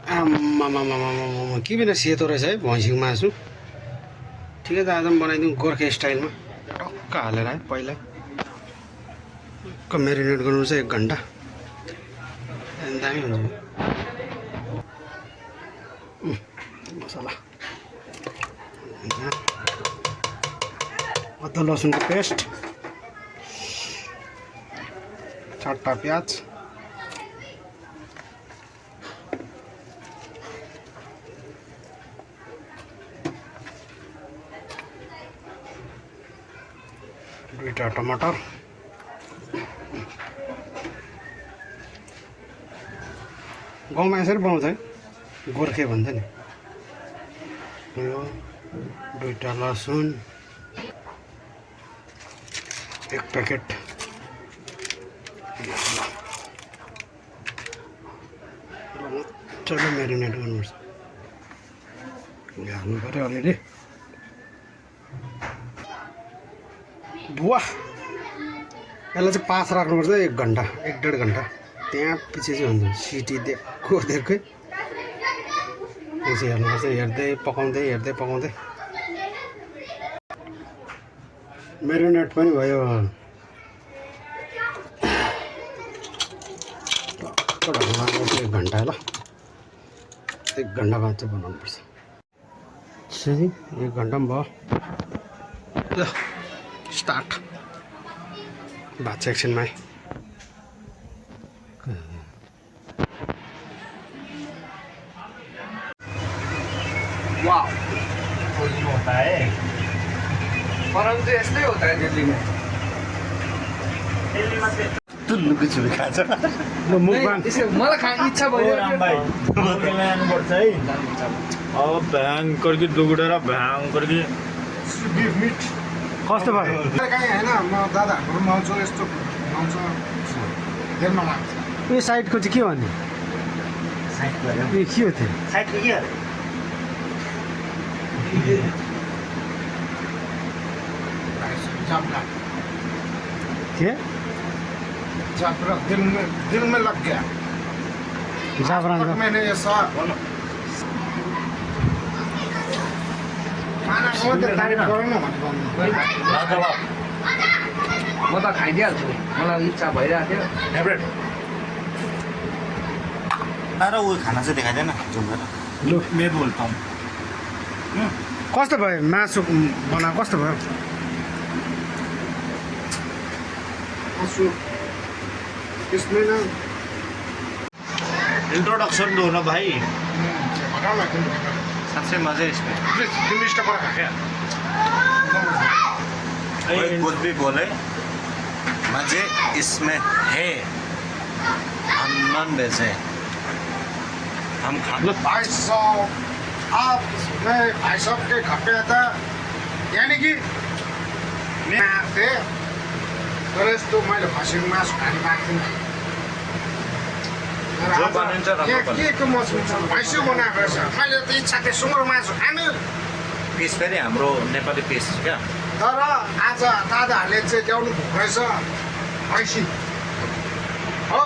आम्मामामामामा के बिना सेतो रहेछ है भैँसीको मासु। ठिकै त आज पनि बनाइदिउँ गोर्खे स्टाइलमा टक्क हालेर है पहिला म्यारिनेट गर्नु चाहिँ 1 घन्टा दामी हुन्छ मसला अदुवा लसुनको पेस्ट 4टा प्याज दुईटा टमाटर गाउँमा यसरी बनाउँछ है गोर्खे भन्छ नि यो 2टा लसुन 1 प्याकेट मजाले म्यारिनेट गर्नुपर्छ हाल्नु पऱ्यो अलिअलि बुवा यसलाई चाहिँ पास राख्नुपर्छ 1 घन्टा 1.5 घन्टा त्यहाँ पछि चाहिँ हुन्छ सिटी दिएको दिएकै त्यसै हेर्नुपर्छ हेर्दै पकाउँदै म्यारिनेट पनि भयो 1 घन्टा ल 1 घन्टा बाद चाहिँ बनाउनुपर्छ 1 घन्टा पनि भयो ल स्टार्ट भात सेक्सनमा वाह होता है परन्तु यस्तै होता है दिल्लीमा तुल्लुको छुरी खान्छ ल मुकबाङ मलाई खाने इच्छा भइरहेको लानुपर्छ है अब भ्याङ करके दुगुडेर भ्याङ करके मिट कस्तो भयो कहीँ होइन म दादाहरूमा आउँछु यस्तो आउँछ जेलमा लाग्छ यो साइडको चाहिँ के भन्ने यो के हो त्यो साइडको के जापरा के जापरा दिल में लग गया जाफरान मैंने ये सा खाना को त तारिफ गरौँ न भनेको म त खाइदिइहाल्छु मलाई इच्छा भइरहेको थियो फेभरेट बाह्र वो खाना चाहिँ देखाइदिएन जुम्बर लु मैं बोलता हूँ कस्तो भयो मासु बना कस्तो भयो इसमें ना इंट्रोडक्शन दो ना भाई हटाओ ना सबसे मजे इसमें प्लीज टपरा खा क्या कोई कुछ भी बोले मजे इसमें है हम नॉन वेज है हम खा भाई साहब आप मैं भाई साहब के घर पे आता यानी कि मैं आते तर यस्तो मैले खसीको मासु खाने पाएको थिइनँ के मासु भैँसी बनाएको रहेछ मैले त इच्छा थिएँ सुँगुर मासु खानु पिस फेरि हाम्रो नेपाली पिस क्या तर आज दादाहरूले चाहिँ ल्याउनु भएको रहेछ भैँसी हो